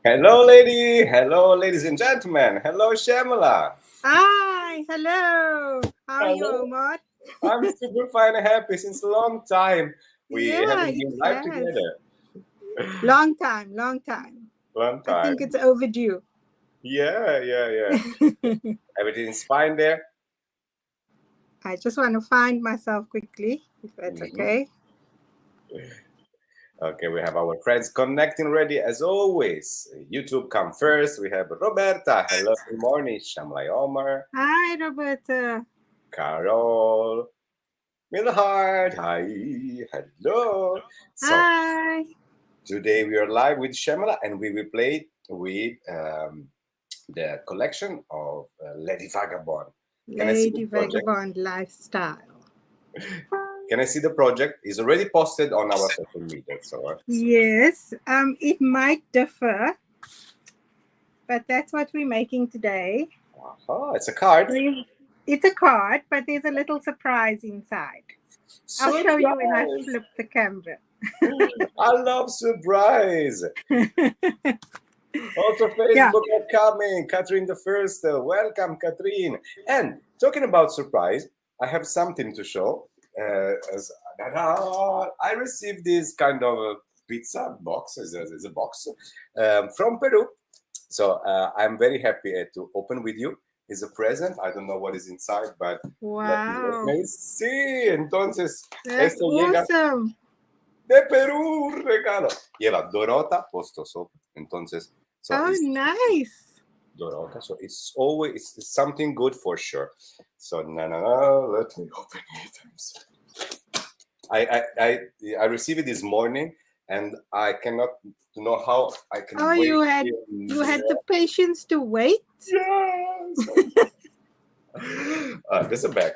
Hello, lady. Hello, ladies and gentlemen. Hello, Shamela. Hi, hello. How are you, Hello. Omar? I'm super fine and happy since a long time. We Yeah, haven't it been live has. together. Long time, long time. Long I think time. it's overdue. Yeah. Everything's fine there. I just want to find myself quickly, if that's hmm okay. Okay, we have our friends connecting ready as always. YouTube come first. We have Roberta. Hello, good morning. Shamlai Omar. Hi, Roberta. Carol. Milhard. Hi. Hello. So Hi. today we are live with Shamala and we will play with the collection of Lady Vagabond. Can I see the Lady project? Vagabond Lifestyle. Can I see the project? It's already posted on our social media. So Yes, it might differ, but that's what we're making today. it's a card. It's a card, but there's a little surprise inside. I'll show you when I Surprise! flip the camera. I love surprise. Also, Yeah. Facebook are coming. Catherine the First. Welcome, Catherine. And talking about surprise, I have something to show. As I received this kind of a pizza box, is a box from Peru. So I'm very happy to open with you. It's a present. I don't know what is inside, but let Wow. me see. Entonces, That's esto llega awesome. de Perú, un regalo. Lleva Dorota puesto sobre. Entonces, so Oh, it's nice. Dorota. So it's always it's something good for sure. So no, let me open it. I received it this morning, and I cannot know how I Oh, can wait here. you had the patience to wait. Yes. There's a bag.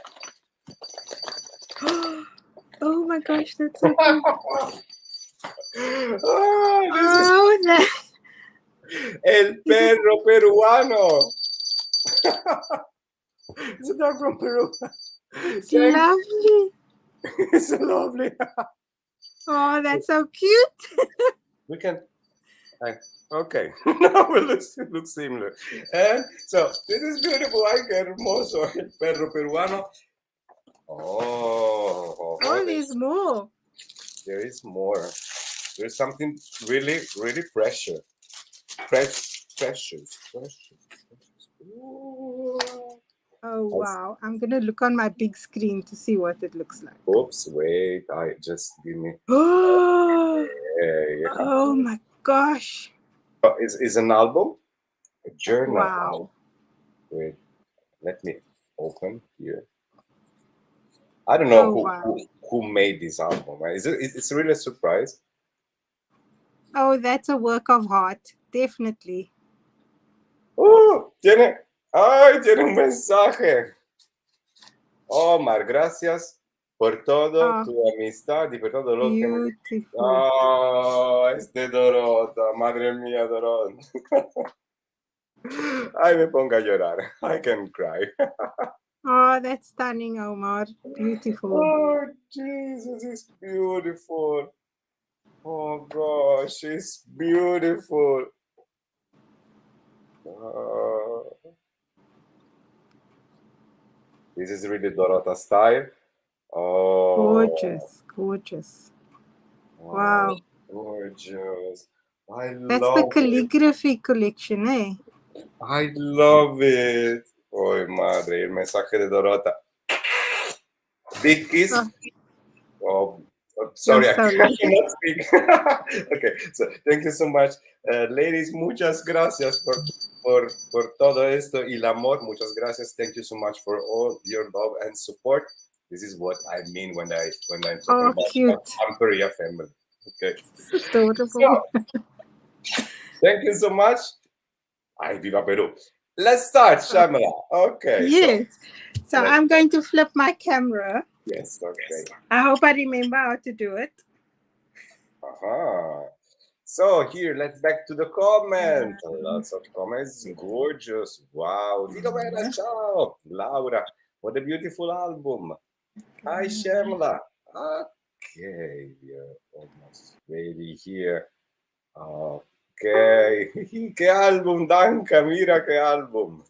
Oh my gosh, that's so cute. This is Oh, that El is it. Perro Peruano. It's a dog from Peru. It's Thank lovely. It's lovely. Oh, that's so cute. We can. Okay. Now it looks similar. And so this is beautiful. I get hermoso. El Perro Peruano. Oh, there's more. There is more. There's something really precious. Precious. Ooh. Oh, wow. I'm going to look on my big screen to see what it looks like. Oops, wait. I just give me. Oh, Yeah. oh my gosh. Is an album, a journal. Wow. Wait, let me open here. I don't know Oh, wow. who made this album. Right? It's really a surprise. Oh, that's a work of art. Definitely. Tiene un mensaje. Omar, gracias por todo Oh, tu amistad y por todo lo que me... beautiful. Este Dorota, madre mía, Dorota. Ay, me pongo a llorar. I can cry. Oh, that's stunning, Omar. Beautiful. Oh, Jesus, it's beautiful. Oh, gosh, it's beautiful. Uh, this is really Dorota style. Oh, Gorgeous. Gorgeous. wow, Wow. gorgeous. I That's the love it. calligraphy collection, eh? I love it. Oh, madre, el mensaje de Dorota. Big kiss. Oh, Oh, you're sorry, I so lucky. cannot speak. Okay, so thank you so much. Ladies, muchas gracias por todo esto y el amor. Muchas gracias. Thank you so much for all your love and support. This is what I mean when I'm talking Oh, about cute. Stamperia family. Okay, It's so adorable. thank you so much. Ay, viva Peru. Let's start, Shamala. Okay, so Yes. So let's I'm going to flip my camera. yes, okay. I hope I remember how to do it. Uh-huh. So here, let's back to the comment. Lots of comments. Gorgeous. Wow. Dito Vera, ciao. Laura, what a beautiful album. Hi, Shamla. Okay, we are almost ready here. Okay. Che album, Danca, mira che album.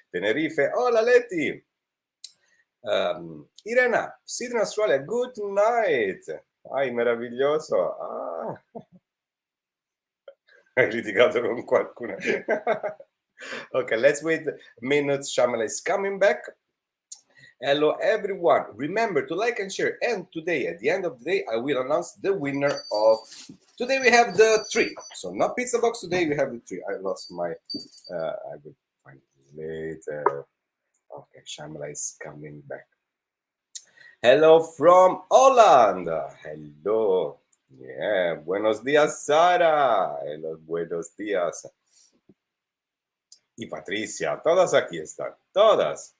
Tenerife, hola Leti. Irena, Sydney, Australia, good night. Ai, meraviglioso. Ah. Hai litigato con qualcuno. Okay, let's wait a minute. Shamela is coming back. Hello everyone, remember to like and share, and today at the end of the day I will announce the winner of today. We have the 3, so not pizza box, today we have the 3. I lost my I will find it later. Okay, Shamela is coming back. Hello from Holland. Hello. Yeah, buenos días Sara. Hello, buenos días. Y Patricia, todas aquí están, todas.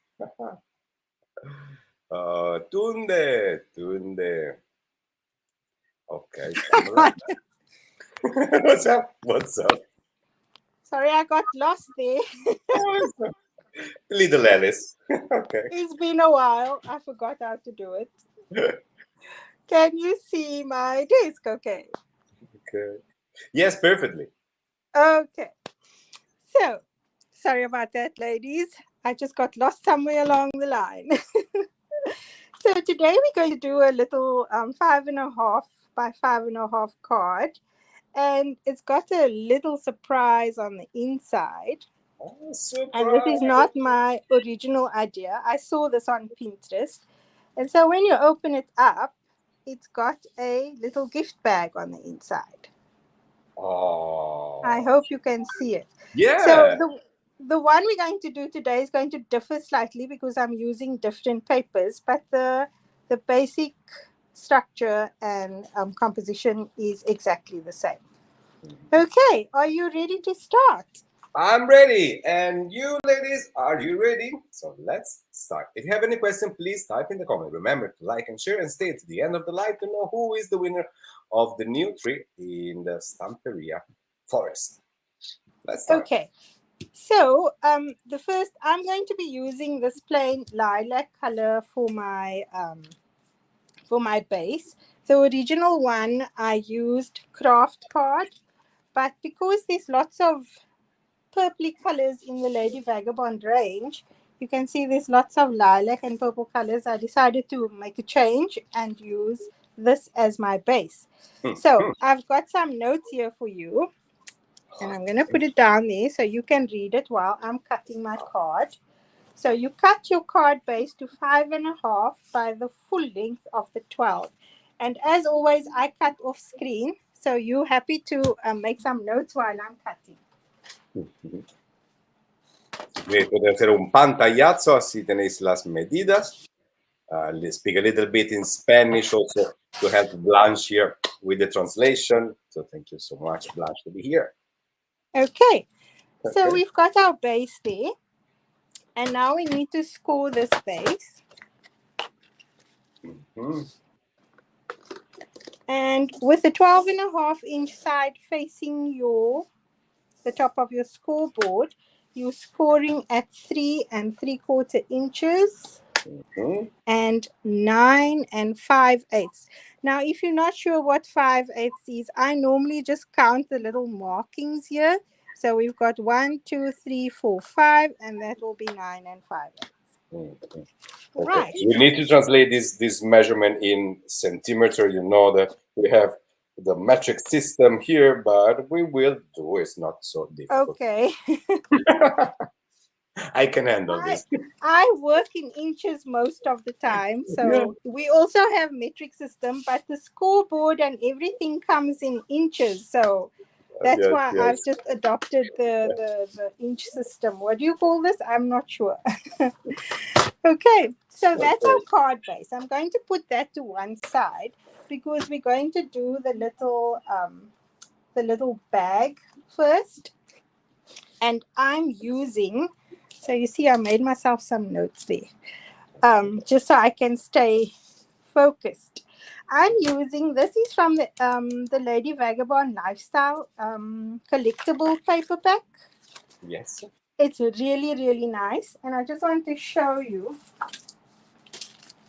Tunde. Okay. What's up? Sorry, I got lost there. Little Alice. Okay. It's been a while. I forgot how to do it. Can you see my desk? Okay. Yes, perfectly. Okay. So, sorry about that, ladies. I just got lost somewhere along the line. So today we're going to do a little 5.5 by 5.5 card, and it's got a little surprise on the inside. Oh, surprise. And this is not my original idea. I saw this on Pinterest, and so when you open it up, it's got a little gift bag on the inside. Oh. I hope you can see it. Yeah. So the one we're going to do today is going to differ slightly because I'm using different papers, but the basic structure and composition is exactly the same. Okay, are you ready to start? I'm ready. And you ladies, are you ready? So let's start. If you have any question, please type in the comment. Remember to like and share and stay to the end of the live to know who is the winner of the new tree in the Stamperia forest. Let's start. Okay. So the first, I'm going to be using this plain lilac color for my base. The original one I used craft card, but because there's lots of purpley colors in the Lady Vagabond range, you can see there's lots of lilac and purple colors. I decided to make a change and use this as my base. So I've got some notes here for you. And I'm going to put it down there so you can read it while I'm cutting my card. So you cut your card base to 5.5 by the full length of the 12. And as always, I cut off screen. So you're happy to make some notes while I'm cutting. Puede hacer un pantallazo, así tenéis las medidas. Let's speak a little bit in Spanish also to help Blanche here with the translation. So thank you so much, Blanche, to be here. Okay. So we've got our base there. And now we need to score this base. And with the 12.5-inch side facing the top of your scoreboard, you're scoring at 3 3/4 inches and 9 5/8. Now, if you're not sure what 5/8 is, I normally just count the little markings here. So we've got 1, 2, 3, 4, 5, and that will be 9 5/8. Right. We need to translate this measurement in centimeter. You know that we have the metric system here, but we will do. It's not so difficult. Okay. I can handle this. I work in inches most of the time. So we also have metric system, but the scoreboard and everything comes in inches. So that's why I've just adopted the inch system. What do you call this? I'm not sure. Okay, so that's our card base. I'm going to put that to one side because we're going to do the little bag first. And I'm using, so you see I made myself some notes there, just so I can stay focused. I'm using, this is from the Lady Vagabond Lifestyle collectible paperback. Yes. It's really, really nice. And I just want to show you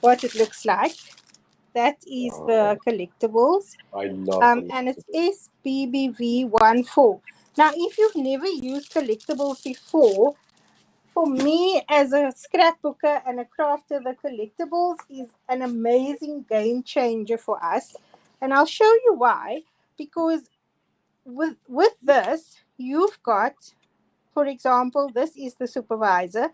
what it looks like. That is Oh, the collectables. I love And it's collectibles. SBBV 14. Now, if you've never used collectables before, for me as a scrapbooker and a crafter, the collectables is an amazing game changer for us. And I'll show you why. Because with this, you've got, for example, this is the supervisor.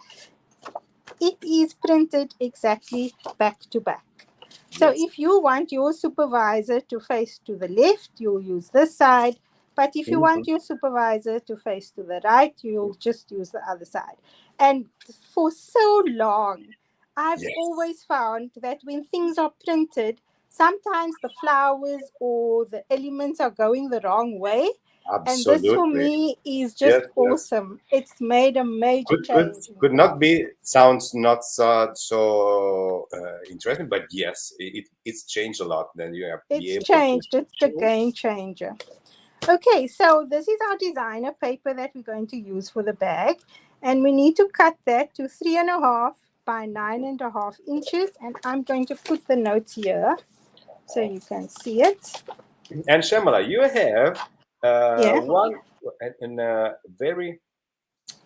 It is printed exactly back to back. So Yes. if you want your supervisor to face to the left, you'll use this side. But if you Mhm. want your supervisor to face to the right, you'll just use the other side. And for so long, I've Yes. always found that when things are printed, sometimes the flowers or the elements are going the wrong way. And this for Absolutely. me is Yes, just yes. awesome. It's made a major Could change in could not craft. be sounds not so interesting, but yes, it's changed a lot. Then you have be It's able to changed. It's the choose. game changer. Okay, so this is our designer paper that we're going to use for the bag. And we need to cut that to 3.5 by 9.5 inches. And I'm going to put the notes here so you can see it. And Shamala, you have Yeah. one and a very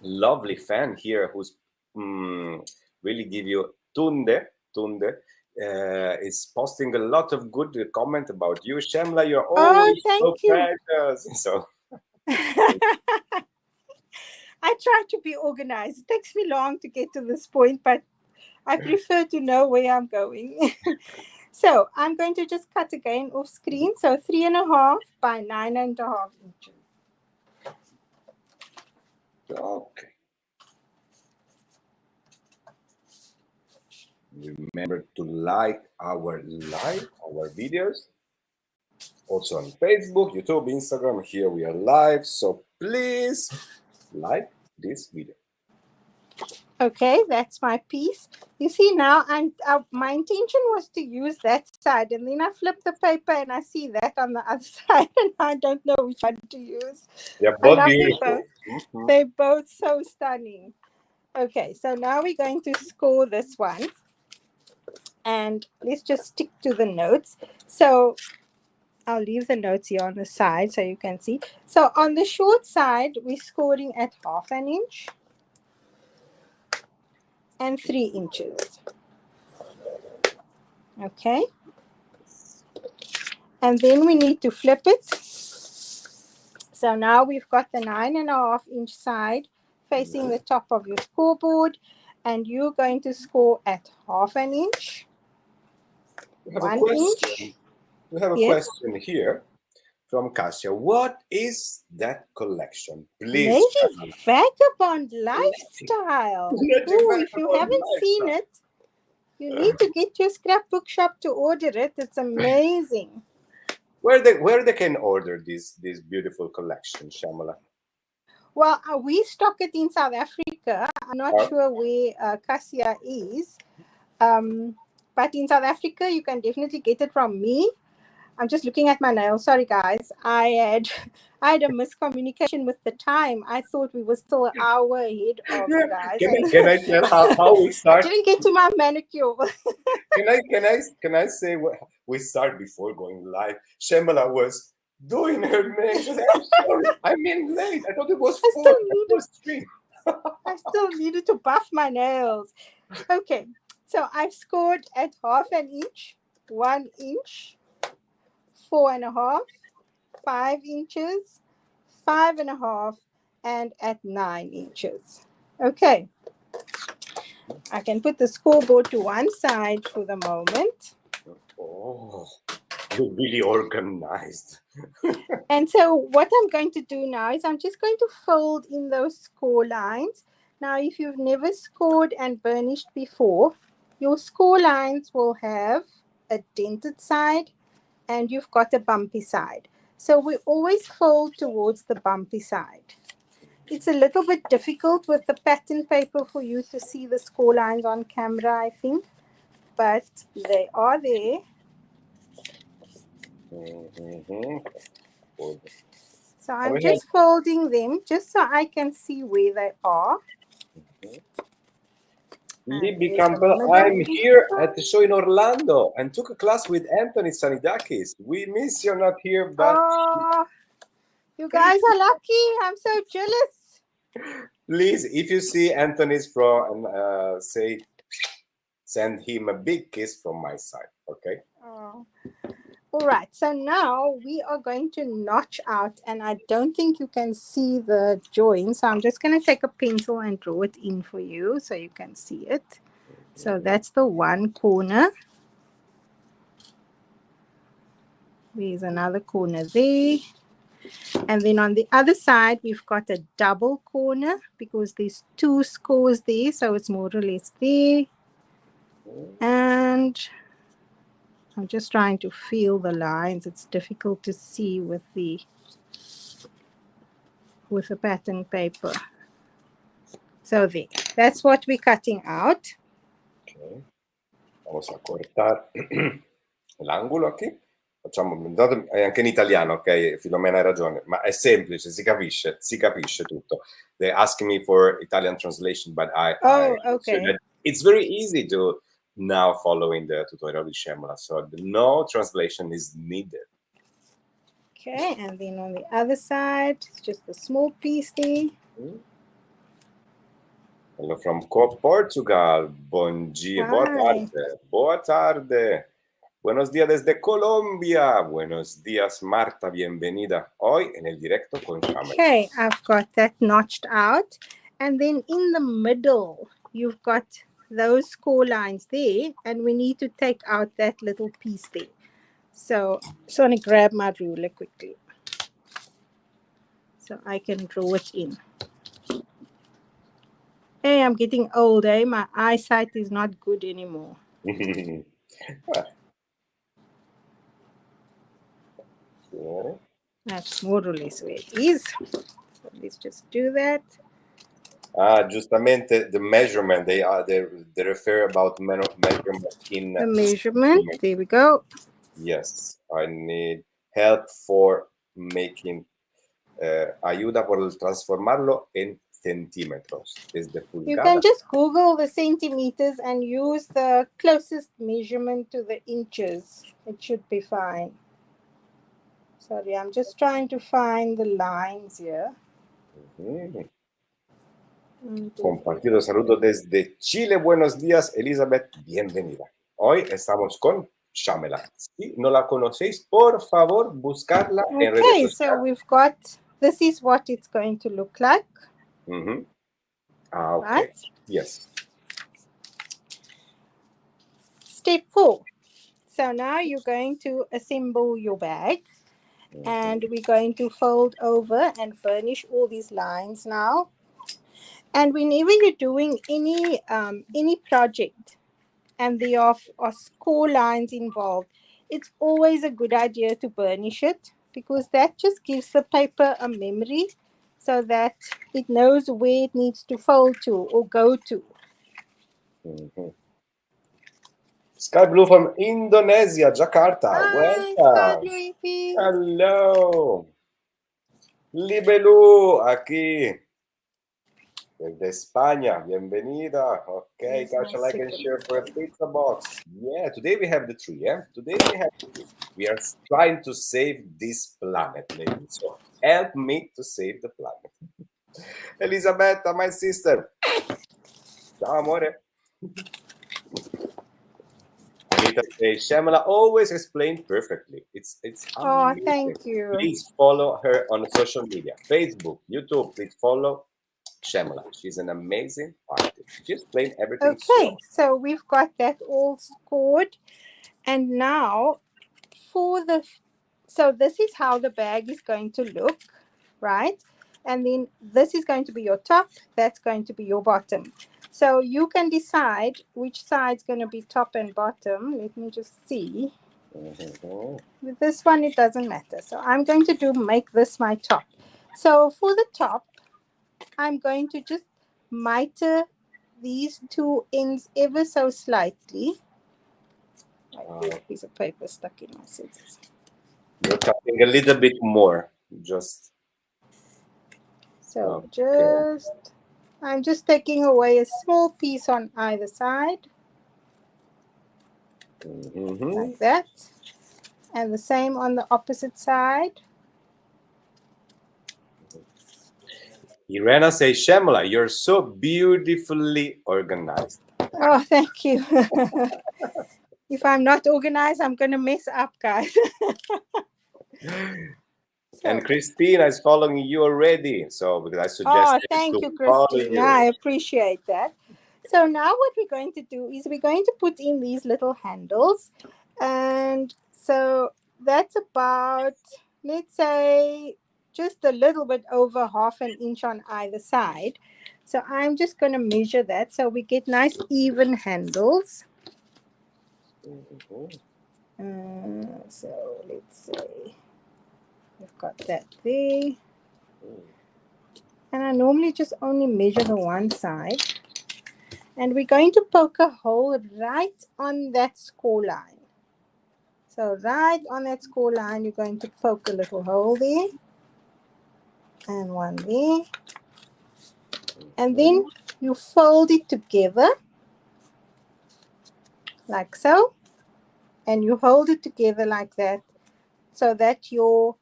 lovely fan here who's really give you Tunde is posting a lot of good comment about you. Shamla, you're Oh, always so thank you. precious. So I try to be organized. It takes me long to get to this point, but I prefer to know where I'm going. So I'm going to just cut again off screen. So 3.5 by 9.5 inches. okay. Remember to like our videos, also on Facebook, YouTube, Instagram. Here we are live. So please like this video. Okay, that's my piece. You see now, my intention was to use that side, and then I flip the paper and I see that on the other side, and I don't know which one to use. They're I both love them beautiful. both. They're both so stunning. Okay, so now we're going to score this one, and let's just stick to the notes. So I'll leave the notes here on the side so you can see. So on the short side, we're scoring at 1/2 inch and 3 inches. Okay. And then we need to flip it. So now we've got the 9.5 inch side facing the top of your scoreboard, and you're going to score at 1/2 inch, We have a 1 inch. question. We have a Yes, question here from Kasia. What is that collection? Please, Lady Shamala. Vagabond Lifestyle. Lady Oh, if you Vagabond haven't seen Lifestyle. it, you need to get your scrapbook shop to order it. It's amazing. Where they can order this beautiful collection, Shamala? Well, we stock it in South Africa. I'm not Uh, sure where Cassia is. But in South Africa, you can definitely get it from me. I'm just looking at my nails. Sorry, guys. I had a miscommunication with the time. I thought we were still an hour ahead of yeah. you guys, Can I and can I tell how we I start? didn't get to my manicure. Can I say we start before going live? Shamala was doing her nails. I said, I'm sorry, I'm in late. I thought it was I four. still It needed was three. I still needed to buff my nails. Okay, so I've scored at 1/2 inch, 1 inch, 4.5, 5 inches, 5.5, and at 9 inches. Okay, I can put the scoreboard to one side for the moment. Oh, you're really organized. And so what I'm going to do now is I'm just going to fold in those score lines. Now, if you've never scored and burnished before, your score lines will have a dented side and you've got a bumpy side. So we always fold towards the bumpy side. It's a little bit difficult with the pattern paper for you to see the score lines on camera, I think, but they are there. Mm-hmm. So I'm just folding them just so I can see where they are. Libby there's the Campbell, middle I'm piece. here at the show in Orlando and took a class with Anthony Sanidakis. We miss you're not here, but Oh, you guys are lucky. I'm so jealous. please, if you see Anthony's from, say, send him a big kiss from my side, okay? Oh. All right, so now we are going to notch out, and I don't think you can see the join, so I'm just going to take a pencil and draw it in for you so you can see it. So that's the one corner. There's another corner there. And then on the other side, we've got a double corner because there's two scores there, so it's more or less there. And I'm just trying to feel the lines. It's difficult to see with the pattern paper. So there, that's what we're cutting out. Ok. Vamos a cortar l'angolo aquí. Facciamo, è anche in italiano, ok? Filomena hai ragione, ma è semplice, si capisce tutto. They ask me for Italian translation, but Okay. It's very easy to now following the tutorial di Shamela, so no translation is needed. Okay, and then on the other side, it's just a small piece there. Hello from Portugal. Bom dia, boa tarde. Boa tarde. Buenos días desde Colombia. Buenos días, Marta. Bienvenida. Hoy en el directo con Shamela. Okay, I've got that notched out. And then in the middle, you've got those score lines there. And we need to take out that little piece there. So I just want to grab my ruler quickly so I can draw it in. Hey, I'm getting old, eh? My eyesight is not good anymore. That's more or less where it is. So let's just do that. Giustamente, the measurement, they refer about measurement in... The measurement, there we go. Yes, I need help for making... ayuda por transformarlo en centímetros. Desde pulgada. You can just Google the centimeters and use the closest measurement to the inches. It should be fine. Sorry, I'm just trying to find the lines here. Compartido saludo desde Chile. Buenos días, Elizabeth. Bienvenida. Hoy estamos con Shamela. Si no la conocéis, por favor, buscarla en redes sociales. So we've got, this is what it's going to look like. Okay. Right? Yes. Step 4. So now you're going to assemble your bag. And we're going to fold over and furnish all these lines now. And whenever you're doing any project and there are score lines involved, it's always a good idea to burnish it because that just gives the paper a memory so that it knows where it needs to fold to or go to. Sky Blue from Indonesia, Jakarta. Hi, Welcome. Sky Blue. Hello. Libelu, aquí. Desde España, bienvenida. Okay, guys, like and share for a pizza box. Yeah, today we have the tree, yeah? Today we have the tree. We are trying to save this planet, maybe. So help me to save the planet. Elisabetta, my sister. Ciao, amore. Anita says, Shamela always explained perfectly. It's amazing. Thank you. Please follow her on social media. Facebook, YouTube, please follow Shamela. She's an amazing artist. She explained everything. Okay, so we've got that all scored. And now so this is how the bag is going to look, right? And then this is going to be your top, that's going to be your bottom. So you can decide which side's going to be top and bottom. Let me just see. With this one, it doesn't matter. So I'm going to make this my top. So for the top, I'm going to just miter these two ends ever so slightly. There's a piece of paper stuck in my scissors. You're cutting a little bit more, just. So just I'm just taking away a small piece on either side, like that. And the same on the opposite side. Irena says, Shamela, you're so beautifully organized. Oh, thank you. If I'm not organized, I'm going to mess up, guys. And Christina is following you already. So because I suggested thank to you, follow Christina. you. I appreciate that. So now what we're going to do is we're going to put in these little handles. And so that's about, let's say, just a little bit over half an inch on either side. So I'm just going to measure that so we get nice even handles. So let's say we've got that there. And I normally just only measure the one side. And we're going to poke a hole right on that score line. So right on that score line, you're going to poke a little hole there. And one there. And then you fold it together. Like so. And you hold it together like that. So that your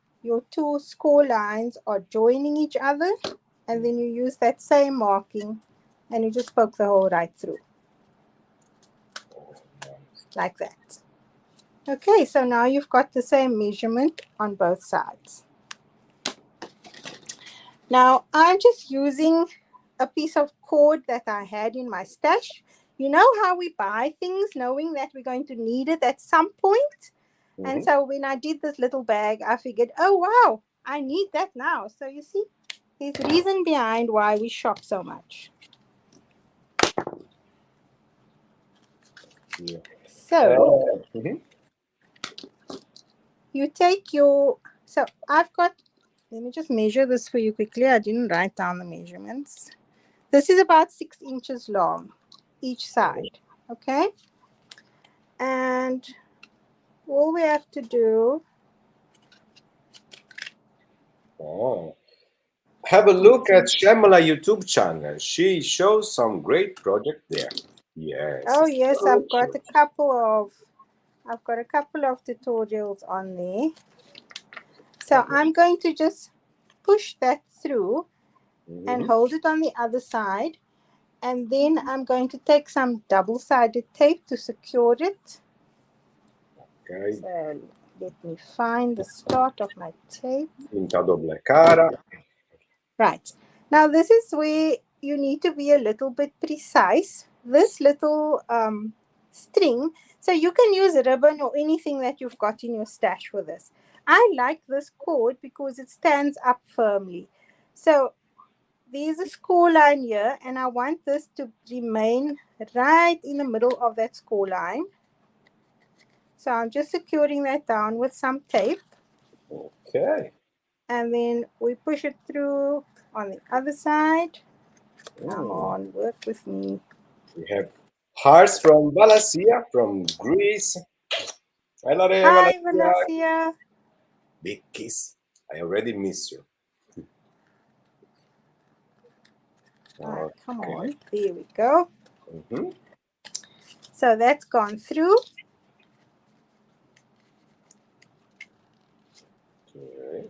two score lines are joining each other. And then you use that same marking. And you just poke the hole right through. Like that. Okay, so now you've got the same measurement on both sides. Now, I'm just using a piece of cord that I had in my stash. You know how we buy things knowing that we're going to need it at some point? And so when I did this little bag, I figured, oh, wow, I need that now. So you see, there's a reason behind why we shop so much. Yeah. So you take your, so I've got, let me just measure this for you quickly. I didn't write down the measurements. This is about 6 inches long, each side, okay? And all we have to do... Have a look at Shamela YouTube channel. She shows some great project there. Yes. Oh yes, I've got a couple of tutorials on there. So I'm going to just push that through and hold it on the other side. And then I'm going to take some double-sided tape to secure it. Okay. So let me find the start of my tape. Cinta doble cara. Right. Now this is where you need to be a little bit precise. This little string, so you can use ribbon or anything that you've got in your stash for this. I like this cord because it stands up firmly. So there's a score line here, and I want this to remain right in the middle of that score line. So I'm just securing that down with some tape. Okay. And then we push it through on the other side. Come on, work with me. We have hearts from Valasia from Greece. Hello there, Hi, Valasia. Valasia. Big kiss. I already miss you. Right, come on. There we go. Mm-hmm. So that's gone through. Okay.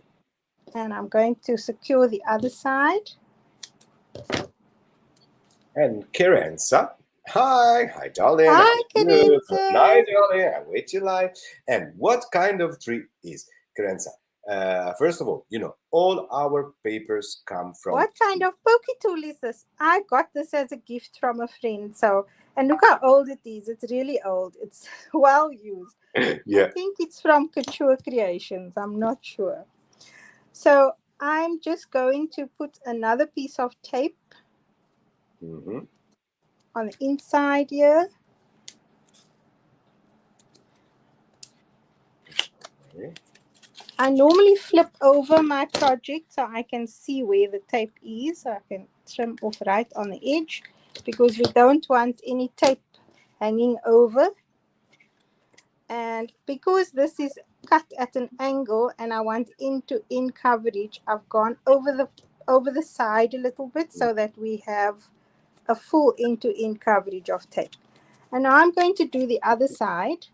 And I'm going to secure the other side. And Kerensa. Hi, darling. Hi, Good Kerensa. night, darling. I wait your life. And what kind of tree is Kerensa? First of all, you know, all our papers come from... What kind of pokey tool is this? I got this as a gift from a friend. So, and look how old it is. It's really old. It's well used. Yeah. I think it's from Couture Creations. I'm not sure. So I'm just going to put another piece of tape on the inside here. Okay. I normally flip over my project so I can see where the tape is. So I can trim off right on the edge because we don't want any tape hanging over. And because this is cut at an angle and I want end-to-end coverage, I've gone over the over the side a little bit so that we have a full end-to-end coverage of tape. And now I'm going to do the other side.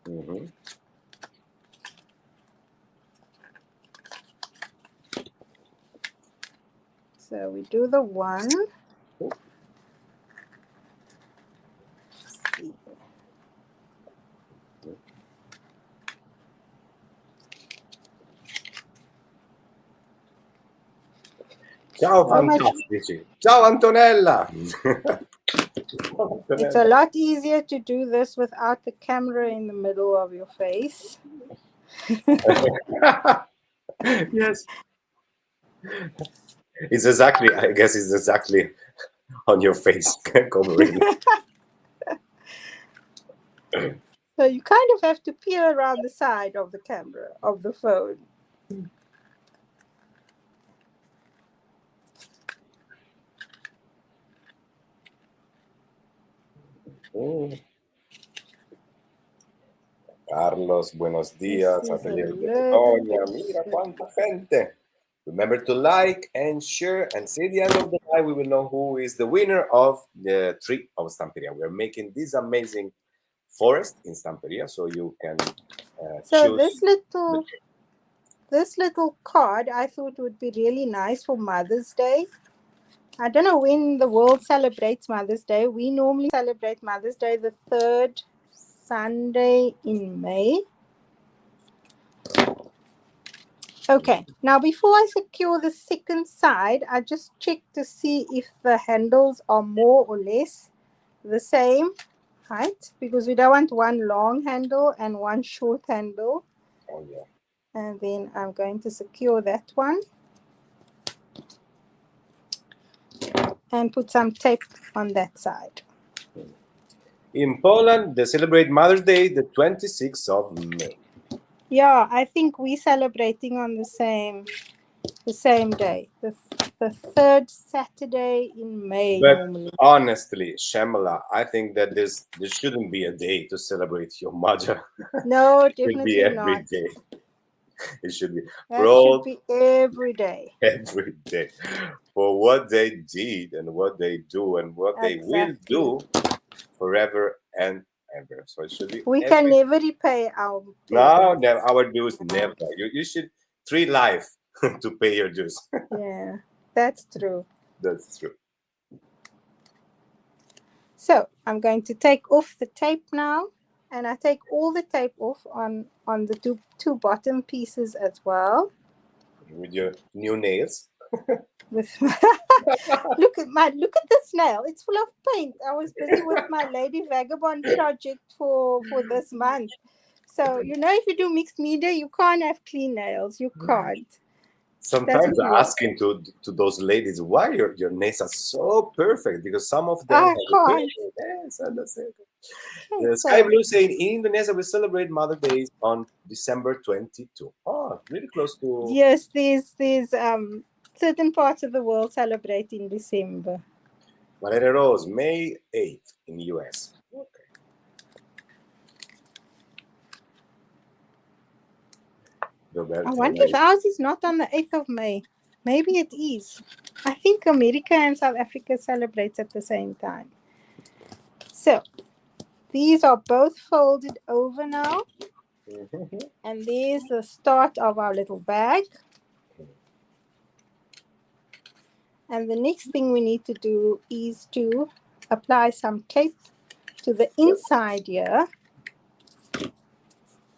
Mhm. So we do the one. See. Ciao So much. fantastici. Ciao Antonella. It's a lot easier to do this without the camera in the middle of your face. Yes. It's exactly, I guess it's exactly on your face covering. So you kind of have to peer around the side of the camera, of the phone. Mm. Carlos, buenos This días. is a Atelier de little Begoña. bit. Mira cuánta gente. Remember to like and share, and see at the end of the night we will know who is the winner of the trip of Stamperia. We're making this amazing forest in Stamperia, so you can So choose. this little card I thought would be really nice for Mother's Day. I don't know when the world celebrates Mother's Day. We normally celebrate Mother's Day the 3rd Sunday in May. Okay, now before I secure the second side, I just check to see if the handles are more or less the same height, because we don't want one long handle and one short handle. Oh yeah. And then I'm going to secure that one and put some tape on that side. In Poland, they celebrate Mother's Day the 26th of May. Yeah, I think we're celebrating on the same day, the 3rd Saturday in May But normally. honestly, Shamela, I think that there shouldn't be a day to celebrate your mother. No, It should be definitely every not. day. It should be for That should all be every day. every day for what they did and what they do and what they will Exactly. do forever and ever. So it should be We every can never repay our no, parents. never, our dues never. You should treat life to pay your dues. Yeah, that's true. That's true. So I'm going to take off the tape now, and I take all the tape off on the two bottom pieces as well. With your new nails. With look at this nail. It's full of paint. I was busy with my Lady Vagabond project for this month. So if you do mixed media, you can't have clean nails. You can't. Sometimes Doesn't work. asking to those ladies why your nails are so perfect, because some of them I have can't. yes, and that's it. Okay, Sky so Blue saying in Indonesia we celebrate Mother Day on December 22. Oh, really close to. yes, there's certain parts of the world celebrate in December. Valeria Rose, May 8th in US. Okay. I wonder if ours is not on the 8th of May. Maybe it is. I think America and South Africa celebrates at the same time. So these are both folded over now. And there's the start of our little bag. And the next thing we need to do is to apply some tape to the inside here.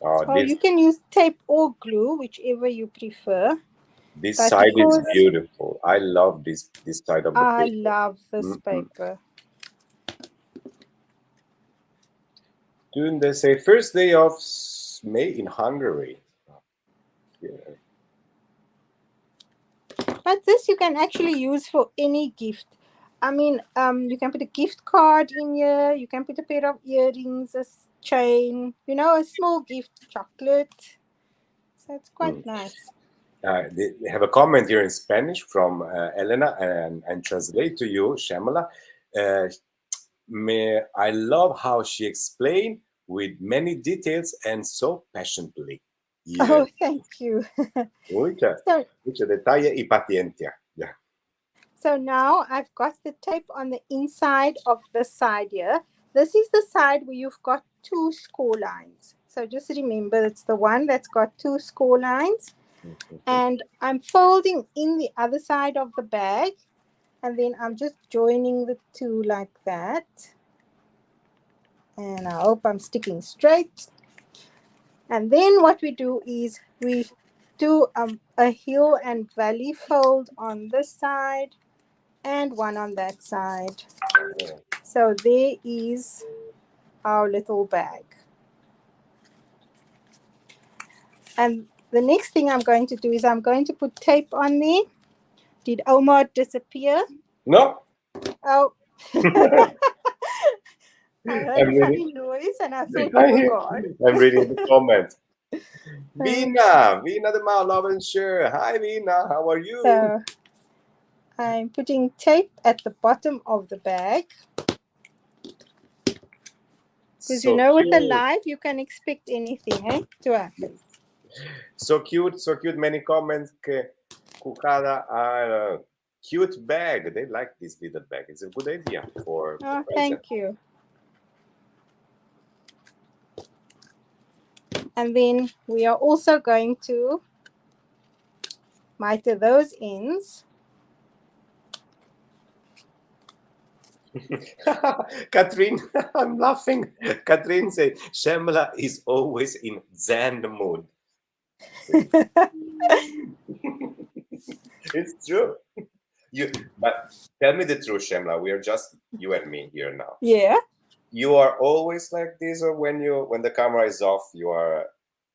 Or you can use tape or glue, whichever you prefer. This side is beautiful. I love this side of the paper. I love this paper. Didn't they say first day of May in Hungary? Yeah. But this you can actually use for any gift. I mean, you can put a gift card in here. You can put a pair of earrings, a chain, a small gift, chocolate. So it's quite nice. They have a comment here in Spanish from Elena, and translate to you, Shamela. I love how she explained with many details and so passionately. Yeah. Oh, thank you. Mucha, So, mucho detalle y paciencia. Yeah. so now I've got the tape on the inside of this side here. This is the side where you've got two score lines. So just remember, it's the one that's got two score lines. And I'm folding in the other side of the bag. And then I'm just joining the two like that. And I hope I'm sticking straight. And then what we do is we do a hill and valley fold on this side and one on that side. So there is our little bag. And the next thing I'm going to do is I'm going to put tape on there. Did Omar disappear? No? Oh, I heard I'm a reading. funny noise and I thought you were gone. I'm reading the comments. Vina the Ma, love and share. Hi, Vina. How are you? So I'm putting tape at the bottom of the bag. Because So with the cute. live, you can expect anything to happen. So cute, so cute. Many comments. Cucada, cute bag. They like this little bag. It's a good idea for Oh, the present. thank you. And then we are also going to miter those ends. Catherine, I'm laughing. Catherine said, Shamela is always in Zen mood. It's true. But tell me the truth, Shamela. We are just you and me here now. Yeah. You are always like this, or when the camera is off, you are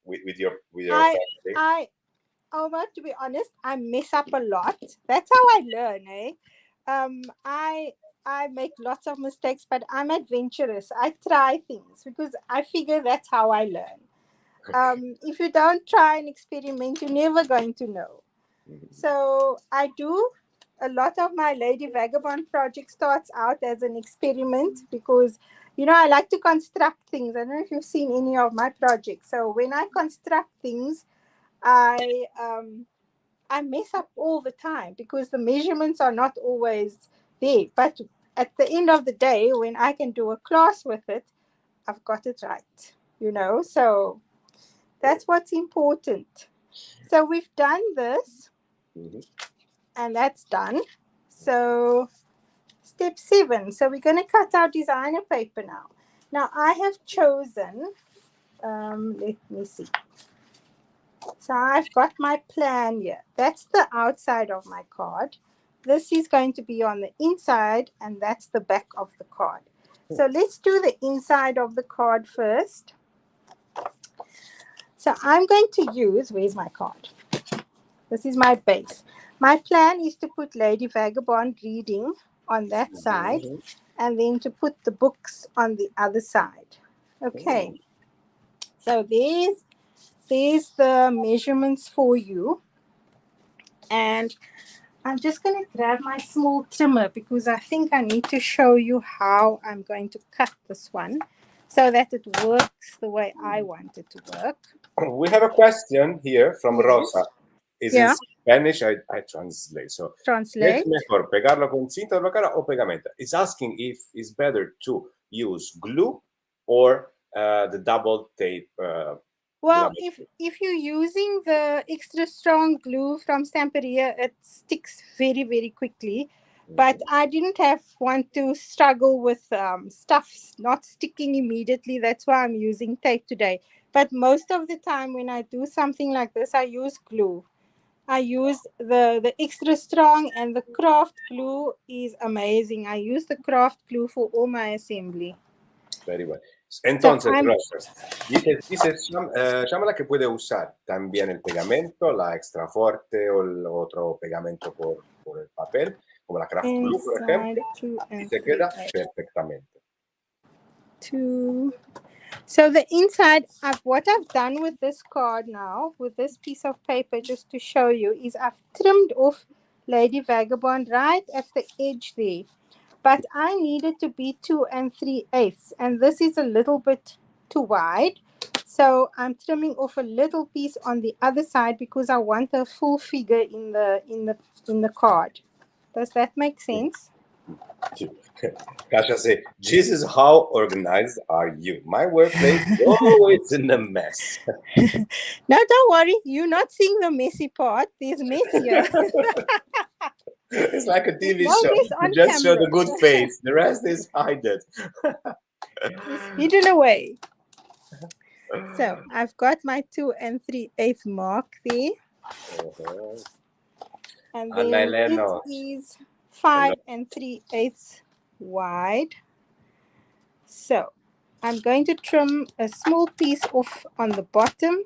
with your family? Omar, to be honest, I mess up a lot. That's how I learn, eh? I make lots of mistakes, but I'm adventurous. I try things because I figure that's how I learn. If you don't try and experiment, you're never going to know. So I do a lot of my Lady Vagabond project starts out as an experiment because I like to construct things. I don't know if you've seen any of my projects. So when I construct things, I mess up all the time because the measurements are not always there. But at the end of the day, when I can do a class with it, I've got it right. So that's what's important. So we've done this, and that's done. So step 7. So we're going to cut our designer paper now. Now I have chosen, let me see. So I've got my plan here. That's the outside of my card. This is going to be on the inside, and that's the back of the card. So let's do the inside of the card first. So I'm going to use, where's my card? This is my base. My plan is to put Lady Vagabond reading on that side, and then to put the books on the other side. Okay. So there's the measurements for you. And I'm just going to grab my small trimmer because I think I need to show you how I'm going to cut this one so that it works the way I want it to work. We have a question here from Rosa. Is in Spanish. I translate. So, translate. ¿Es mejor pegarlo con cinta de blocar o pegamento? It's asking if it's better to use glue or the double tape. Well, if you're using the extra strong glue from Stamperia, it sticks very, very quickly. But I didn't want to struggle with stuff not sticking immediately. That's why I'm using tape today. But most of the time when I do something like this, I use glue. I use the extra strong, and the craft glue is amazing. I use the craft glue for all my assembly. Very well. Entonces, Rosas, dice Shamela que puede usar también el pegamento, la extra fuerte o el otro pegamento por el papel, como la craft glue, por ejemplo, y se queda perfectamente. So the inside, what I've done with this card now, with this piece of paper, just to show you, is I've trimmed off Lady Vagabond right at the edge there. But I needed to be 2 3/8, and this is a little bit too wide. So I'm trimming off a little piece on the other side because I want a full figure in the card. Does that make sense? Kasha say, Jesus, how organized are you? My workplace is always in a mess. No, don't worry. You're not seeing the messy part. There's mess here. It's like a TV No show. mess You on just show camera. the good face. The rest is hidden. It's hidden away. So I've got my 2 3/8 mark there. And then it is 5 3/8 wide. So I'm going to trim a small piece off on the bottom.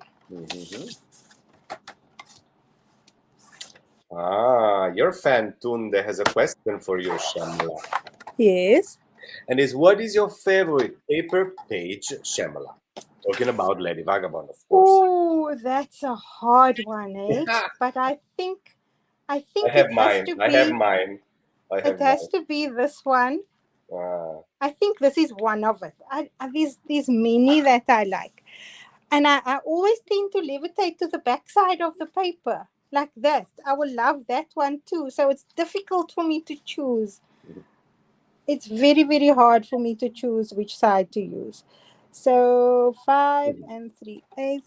Your fan Tunde has a question for you, Shamela. Yes. And is, what is your favorite paper page, Shamela? Talking about Lady Vagabond, of course. Oh, that's a hard one, eh? But I think I it have has mine. to I be. have mine. It has to be this one. I think this is one of it. There's many that I like. And I always tend to levitate to the back side of the paper like that. I will love that one too. So it's difficult for me to choose. It's very, very hard for me to choose which side to use. So 5 3/8.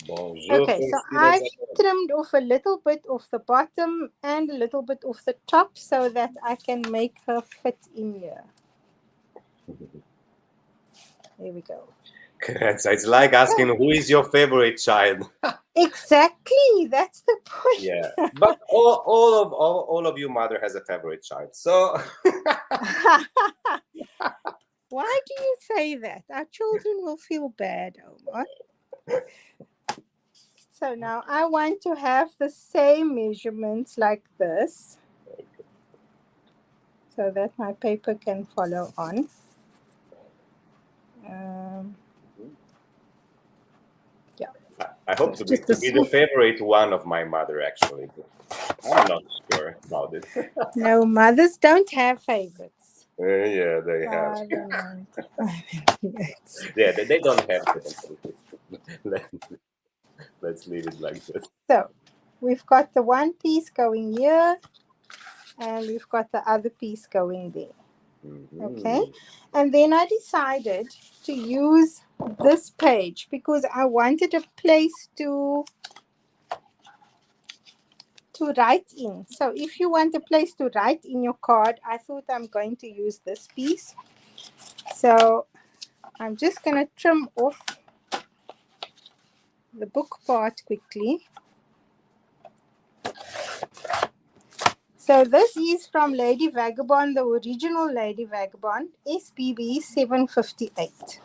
Bonjour. Okay, so I've trimmed off a little bit off the bottom and a little bit off the top so that I can make her fit in here. There we go. So it's like asking, who is your favorite child? Exactly, that's the point. Yeah, but all of you mother has a favorite child. So why do you say that? Our children will feel bad, Omar. So now I want to have the same measurements like this so that my paper can follow on. Yeah. I hope to be the favorite one of my mother, actually. I'm not sure about it. No, mothers don't have favorites. Yeah, they have. 5 Yeah, they don't have to. Let's leave it like that. So we've got the one piece going here and we've got the other piece going there. Okay, and then I decided to use this page because I wanted a place to write in. So if you want a place to write in your card, I thought I'm going to use this piece. So I'm just going to trim off the book part quickly. So this is from Lady Vagabond, the original Lady Vagabond, SBB 758.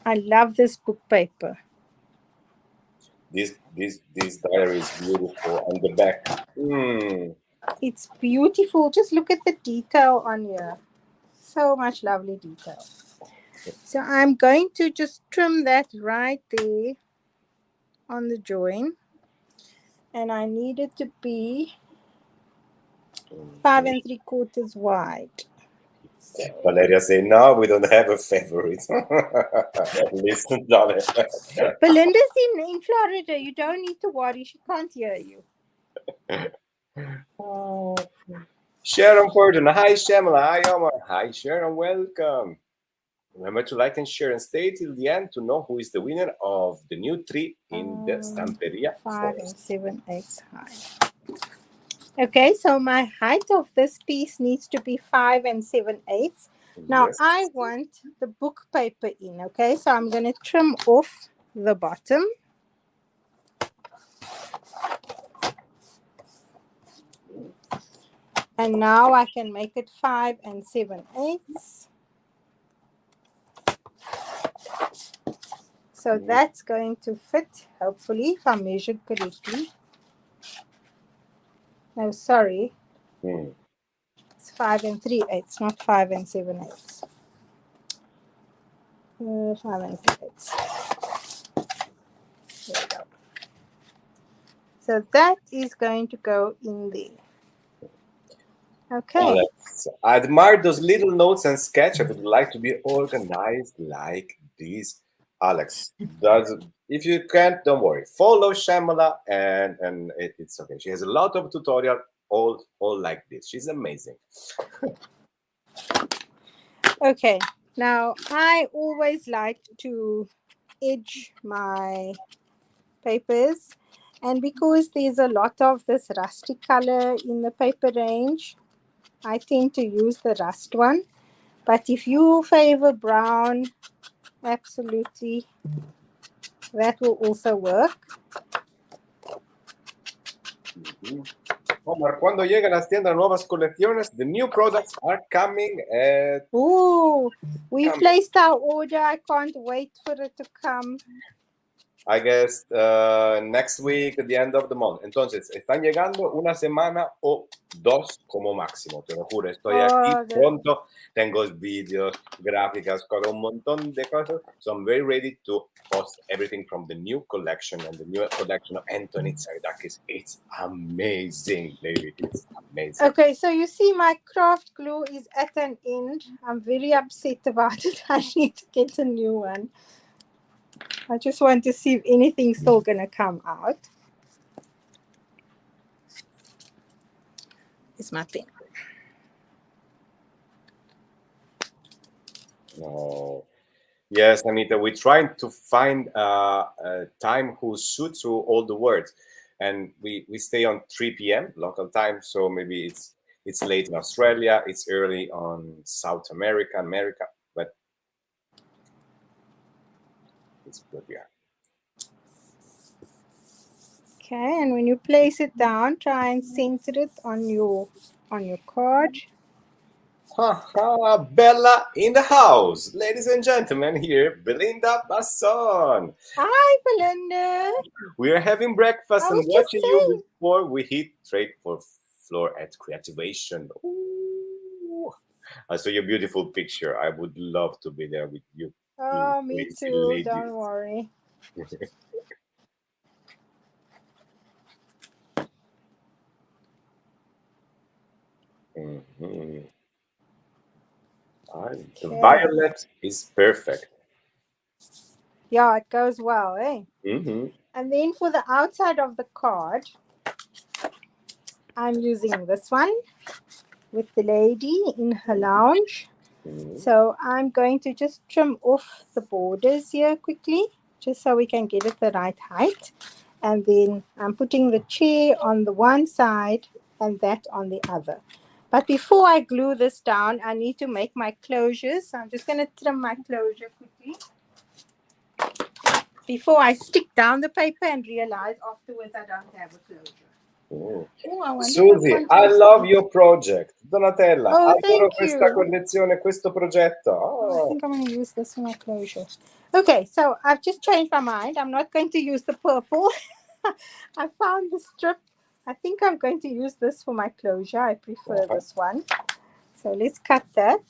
I love this book paper. This diary is beautiful on the back. It's beautiful. Just look at the detail on here. So much lovely detail. So I'm going to just trim that right there on the join. And I need it to be 5 3/4 wide. Valeria say, no, we don't have a favorite. Listen, darling. Belinda's in Florida. You don't need to worry. She can't hear you. Sharon Porton. Hi, Shamela. Hi, Omar. Hi, Sharon. Welcome. Remember to like and share and stay till the end to know who is the winner of the new tree in the Stamperia 5 7/8 high. Okay, so my height of this piece needs to be 5 7/8. Now I want the book paper in, okay? So I'm going to trim off the bottom. And now I can make it 5 7/8. So that's going to fit, hopefully, if I measured correctly. No, sorry. It's 5 3/8, not 5 7/8. 5 3/8. There we go. So that is going to go in there. Okay. Alex, I admire those little notes and sketch. I would like to be organized like this. Alex, does if you can't, don't worry. Follow Shamala and it's okay. She has a lot of tutorial, all like this. She's amazing. Okay. Now I always like to edge my papers, and because there's a lot of this rusty color in the paper range, I tend to use the rust one. But if you favor brown, absolutely, that will also work. Omar, cuando llegan las tiendas nuevas colecciones, the new products are coming. Oh, we placed our order. I can't wait for it to come. I guess next week, at the end of the month. Entonces, están llegando una semana o dos como máximo, te lo juro. Estoy aquí pronto. Tengo vídeos, gráficas, con un montón de cosas. So I'm very ready to post everything from the new collection and the new collection of Anthony Tsagidakis. It's amazing, baby. It's amazing. Okay, so you see my craft glue is at an end. I'm very upset about it. I need to get a new one. I just want to see if anything's still going to come out. It's my pen. No. Yes, Anita, we're trying to find a time who suits to all the words. And we stay on 3 p.m. local time, so maybe it's late in Australia, it's early on South America, but it's what we are. Okay, and when you place it down, try and center it on your card. Bella in the house, ladies and gentlemen. Here, Belinda Basson. Hi, Belinda. We are having breakfast and watching you saying. before we hit straight for floor at Creativation. Ooh. I saw your beautiful picture. I would love to be there with you. Oh, me too. Ladies. Don't worry. Mm-hmm. The violet is perfect. Yeah, it goes well, eh? Mm-hmm. And then for the outside of the card, I'm using this one with the lady in her lounge. Mm-hmm. So I'm going to just trim off the borders here quickly, just so we can get it the right height. And then I'm putting the chair on the one side and that on the other. But before I glue this down, I need to make my closures. So I'm just going to trim my closure quickly before I stick down the paper and realize afterwards I don't have a closure. Oh, Susie, I love your project. Donatella, adoro questa collezione, questo progetto. Oh, I think I'm going to use this for my closure. Okay, so I've just changed my mind. I'm not going to use the purple. I found the strip. I think I'm going to use this for my closure. I prefer this one. So let's cut that.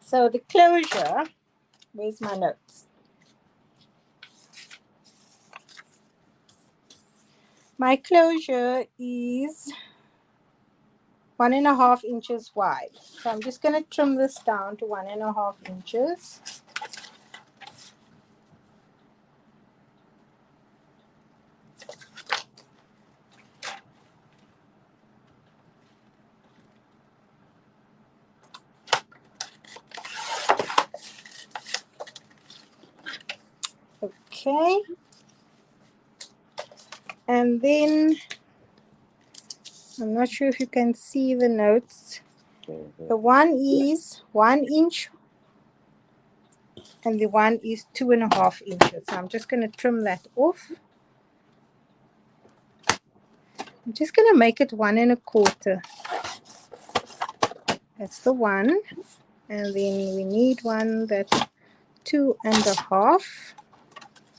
So the closure, where's my notes? My closure is 1.5 inches wide. So I'm just going to trim this down to 1.5 inches. Okay. And then I'm not sure if you can see the notes. The one is 1 inch and the one is 2.5 inches. So I'm just going to trim that off. I'm just going to make it 1 1/4. That's the one. And then we need one that's 2.5.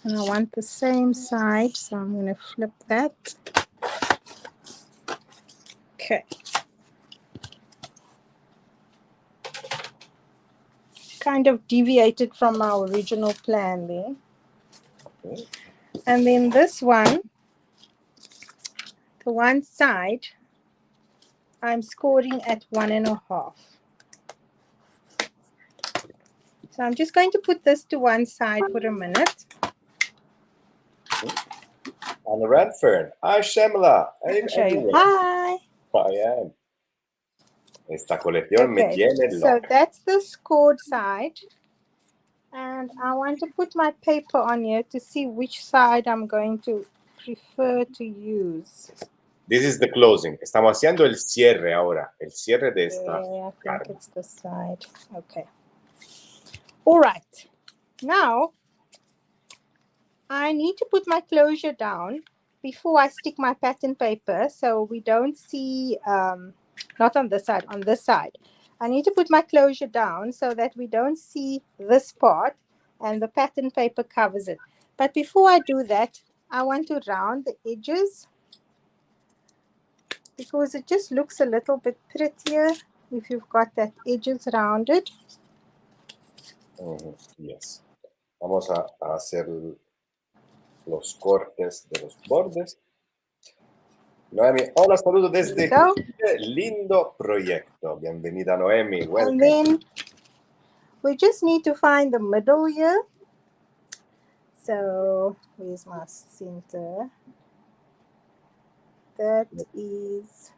And I want the same side, so I'm going to flip that. Okay. Kind of deviated from our original plan there. Okay. And then this one, the one side, I'm scoring at 1.5. So I'm just going to put this to one side for a minute. And Redfern. Hi, Shamela. I'll show you. Everywhere. Hi. I am. Esta colección me Okay, tiene so loco. that's the scored side. And I want to put my paper on here to see which side I'm going to prefer to use. This is the closing. Estamos haciendo el cierre ahora. El cierre de esta Yeah, I think carne. it's this side. Okay. All right. Now, I need to put my closure down before I stick my pattern paper so we don't see, not on this side, on this side. I need to put my closure down so that we don't see this part and the pattern paper covers it. But before I do that, I want to round the edges because it just looks a little bit prettier if you've got that edges rounded. Yes. Vamos a hacer los cortes de los bordes. Noemi, hola, saludos desde Chile. Lindo proyecto. Bienvenida, Noemi. Welcome. And then we just need to find the middle here. So where's my center? That is,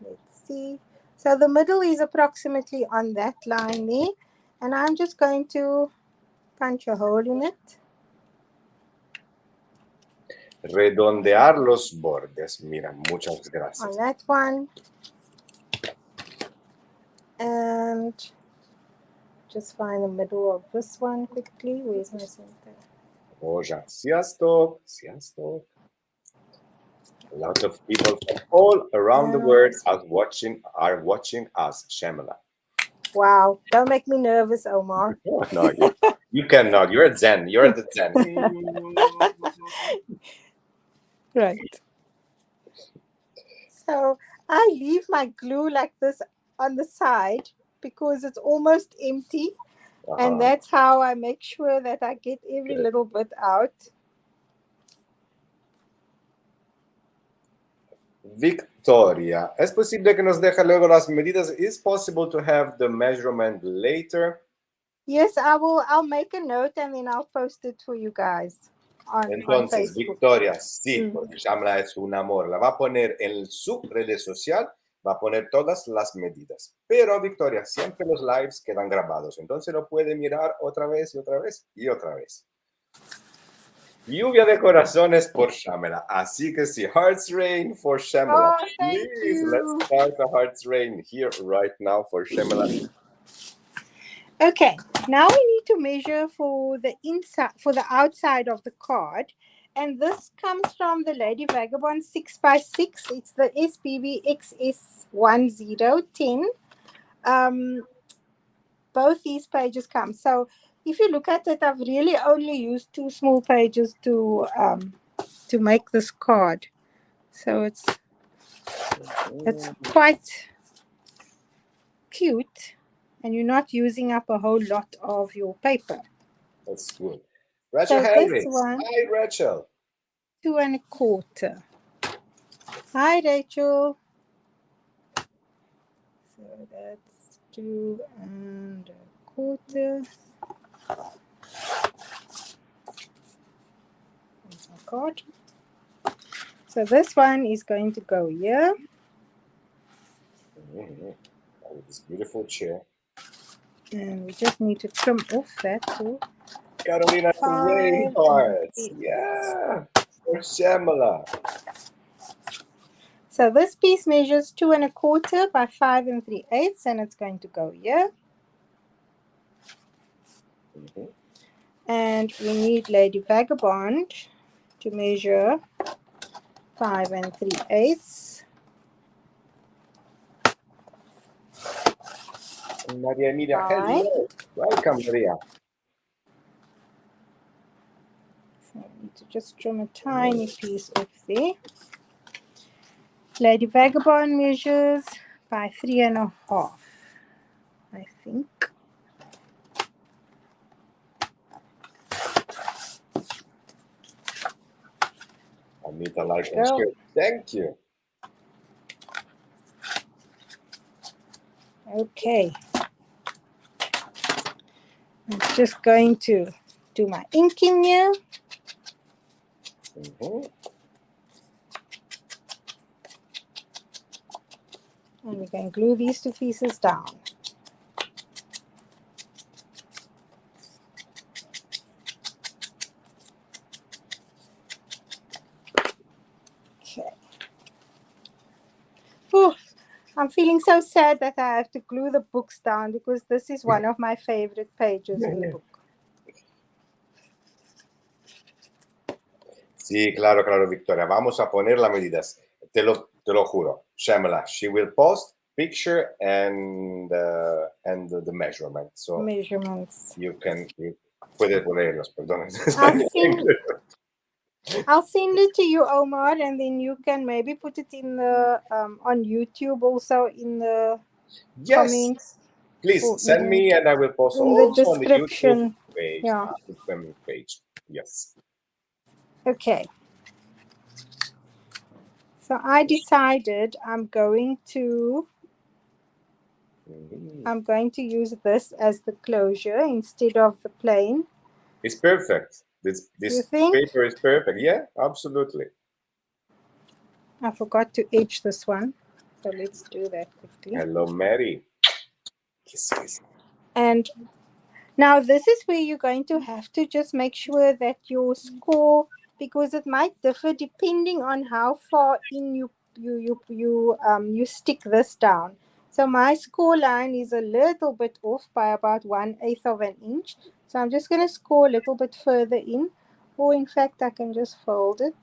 let's see. So the middle is approximately on that line there. And I'm just going to punch a hole in it. Redondear los bordes. Mira, muchas On gracias. that one. And just find the middle of this one quickly. Where's my center? Oh, ya. Sziasztok. Sziasztok. A lot of people from all around the world are watching us, Shamela. Wow, don't make me nervous, Omar. No, you cannot. You're Zen. You're the Zen. Right. So I leave my glue like this on the side because it's almost empty. And that's how I make sure that I get every little bit out. Victoria, ¿es posible que nos deje luego las medidas? Is possible to have the measurement later? Yes, I will. I'll make a note and then I'll post it for you guys on Entonces, Facebook. Victoria, sí, porque Shamela es un amor. La va a poner en su red social, va a poner todas las medidas. Pero, Victoria, siempre los lives quedan grabados. Entonces lo puede mirar otra vez y otra vez y otra vez. Lluvia de corazones por Shamela. Así que sí, Hearts Rain for Shamela. Oh, thank Please, you. let's start the Hearts Rain here right now for Shamela. Okay, now we need to measure for the inside, for the outside of the card. And this comes from the Lady Vagabond 6x6. It's the SBV XS1010. Both these pages come. So if you look at it, I've really only used 2 small pages to make this card. So it's quite cute. And you're not using up a whole lot of your paper. That's good. Rachel So Hendriks. this one, Hi, Rachel. 2 1/4. Hi, Rachel. So that's 2 1/4. There's my card. So this one is going to go here. Oh, this beautiful chair. And we just need to trim off that too. Carolina 5 Ray Hearts. and 8. Yeah. For Shamela. So this piece measures 2 1/4 by 5 3/8, and it's going to go here. And we need Lady Vagabond to measure 5 3/8. Maria Emilia, hello. Welcome, Maria. So I need to just trim a tiny piece off there. Lady Vagabond measures by 3 1/2, I think. Anita, like and share. Thank you. Okay. I'm just going to do my inking here. Mhm. And we can glue these two pieces down. Okay. Whew. I'm feeling so sad that I have to glue the books down because this is one of my favorite pages in the book. Sí, claro, claro, Victoria. Vamos a poner las medidas. Te lo juro. Shamela, she will post picture and the measurement. So Measurements. you puedes ponerlos, perdón. I'll send it to you, Omar, and then you can maybe put it in the on YouTube also in the comments. Please send me and I will post in the also on the description. YouTube page. Yeah. Page. Yes. Okay. So I decided I'm going to use this as the closure instead of the plain. It's perfect. This You think? paper is perfect. Yeah, absolutely. I forgot to edge this one. So let's do that quickly. Hello, Mary. Kisses. And now this is where you're going to have to just make sure that your score, because it might differ depending on how far in you stick this down. So my score line is a little bit off by about 1/8 of an inch. So I'm just going to score a little bit further in, or in fact I can just fold it.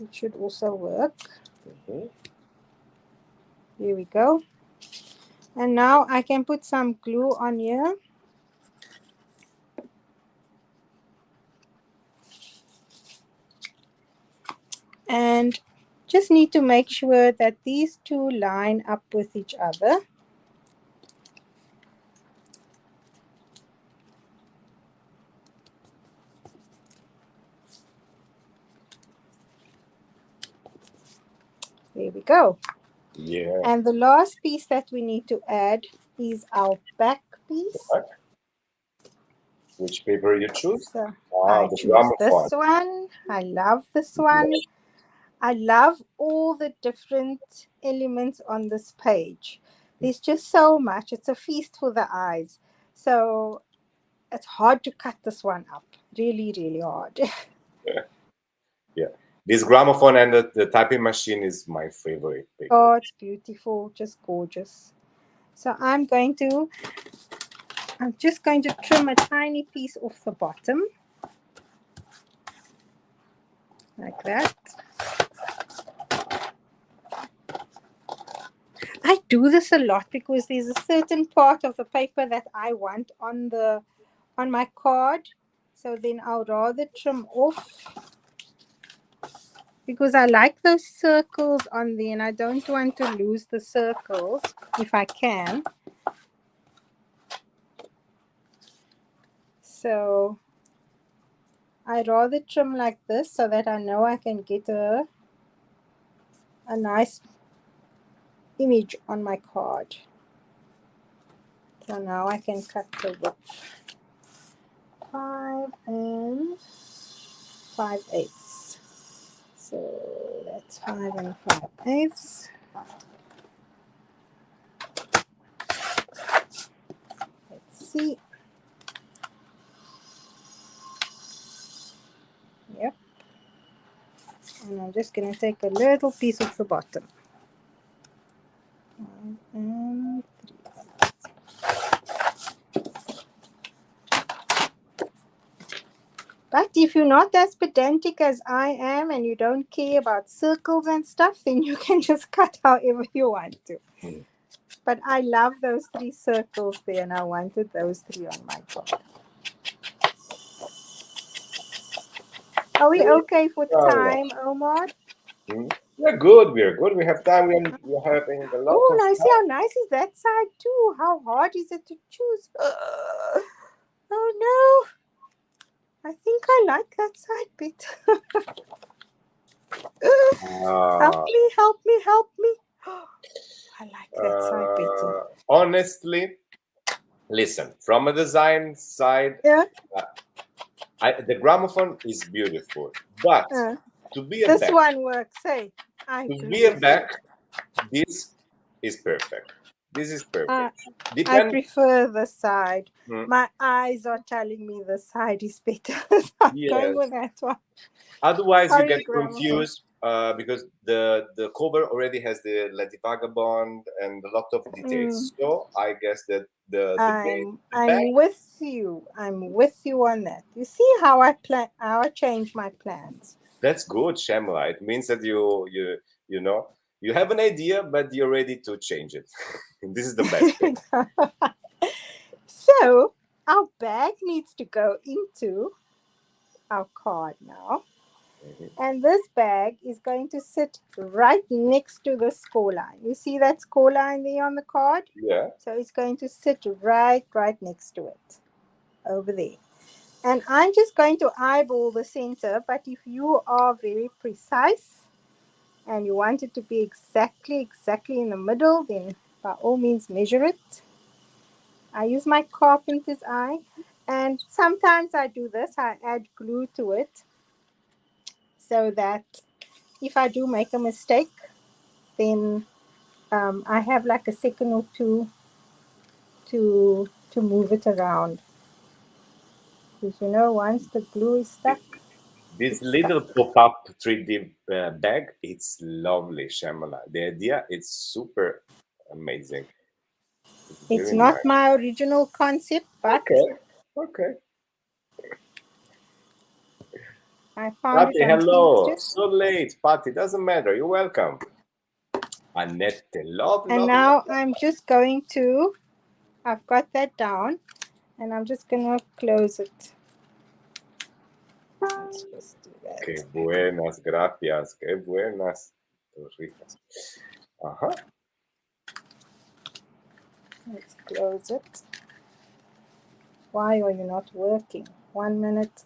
It should also work. Here we go. And now I can put some glue on here. And just need to make sure that these two line up with each other. There we go. Yeah. And the last piece that we need to add is our back piece. Which paper you choose? So I choose this one. I love this one. I love all the different elements on this page. There's just so much. It's a feast for the eyes. So it's hard to cut this one up. Really, really hard. Yeah. This gramophone and the typing machine is my favorite paper. Oh, it's beautiful. Just gorgeous. So I'm just going to trim a tiny piece off the bottom. Like that. I do this a lot because there's a certain part of the paper that I want on my card. So then I'll rather trim off because I like those circles on there and I don't want to lose the circles if I can. So I rather trim like this so that I know I can get a nice image on my card. So now I can cut the width. 5 5/8. So that's 5 5/8. Let's see. Yep. And I'm just going to take a little piece of the bottom. 5 and 3. But if you're not as pedantic as I am and you don't care about circles and stuff, then you can just cut however you want to. But I love those 3 circles there and I wanted those 3 on my card. Are we okay for time, Omar? We're good. We're good. We have time. We're having a lot of now time. see how nice is that side too? How hard is it to choose? Oh no. I think I like that side better. Ah, help me. I like that side better. honestly, listen, from a design side, Yeah. the gramophone is beautiful, but to be a This back, one works. Hey, I to agree be a with back, this is perfect. This is you. perfect. I Depend. prefer the side. Hmm, My eyes are telling me the side is better. So I'm going with yes. that one. Otherwise, you get Sorry, gramophone. confused because the cover already has the Lady Vagabond and a lot of details. So I guess that the back. I'm with you. I'm with you on that. You see how I plan? How I change my plans. That's good, Shamla. It means that you know you have an idea, but you're ready to change it. This is the best thing. So our bag needs to go into our card now. Mhm. And this bag is going to sit right next to the score line. You see that score line there on the card? Yeah. So it's going to sit right next to it, over there. And I'm just going to eyeball the center, but if you are very precise and you want it to be exactly in the middle, then by all means measure it. I use my carpenter's eye, and sometimes I do this, I add glue to it so that if I do make a mistake, then I have like a second or two to move it around. Because once the glue is stuck, This it's stuck. little pop-up 3D bag, it's lovely, Shamala. The idea is super amazing. It's It's very not nice. my original concept, but Okay. Okay. I found it Patty, on hello. Pinterest. So late, Patty. Doesn't matter. You're welcome. Annette, love, And love, love. now I'm just going to, I've got that down, and I'm just going to close it. Let's just do Qué that. buenas, gracias. Qué buenas. Ricas. Uh-huh. Let's close it. Why are you not working? 1 minute.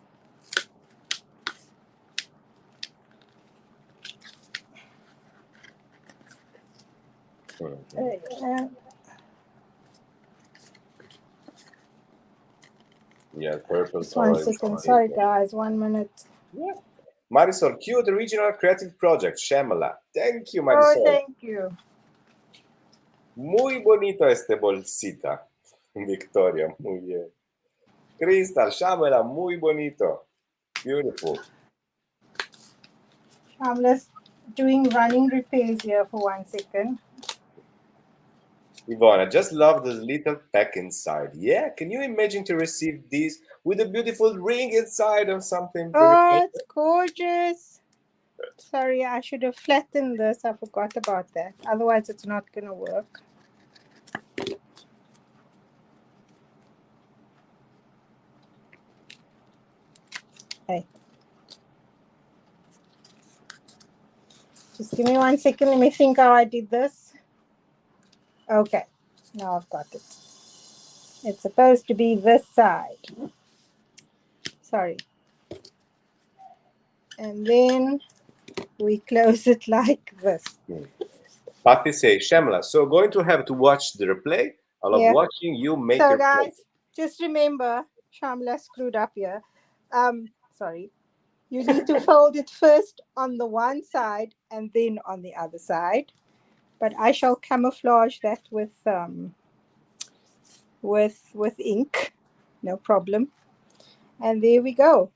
Yeah, purple Just 1 color is second. Sorry, amazing. guys. 1 minute. Yeah. Marisol, cute original creative project, Shamala. Thank you, Oh, Marisol. thank you. Muy bonito este bolsita. Victoria, muy bien. Crystal, Shamala, muy bonito. Beautiful. I'm just doing running repairs here for 1 second. Yvonne, I just love the little pack inside. Yeah, can you imagine to receive this with a beautiful ring inside or something very Oh, special? it's gorgeous. Sorry, I should have flattened this. I forgot about that. Otherwise, it's not going to work. Hey. Just give me 1 second. Let me think how I did this. Okay. Now I've got it. It's supposed to be this side. Sorry. And then we close it like this. Patty says, Shamla, so going to have to watch the replay. I love Yeah. watching you make So, your plate. guys, just remember, Shamla screwed up here. Sorry. You need to fold it first on the one side and then on the other side. But I shall camouflage that with ink, no problem. And there we go.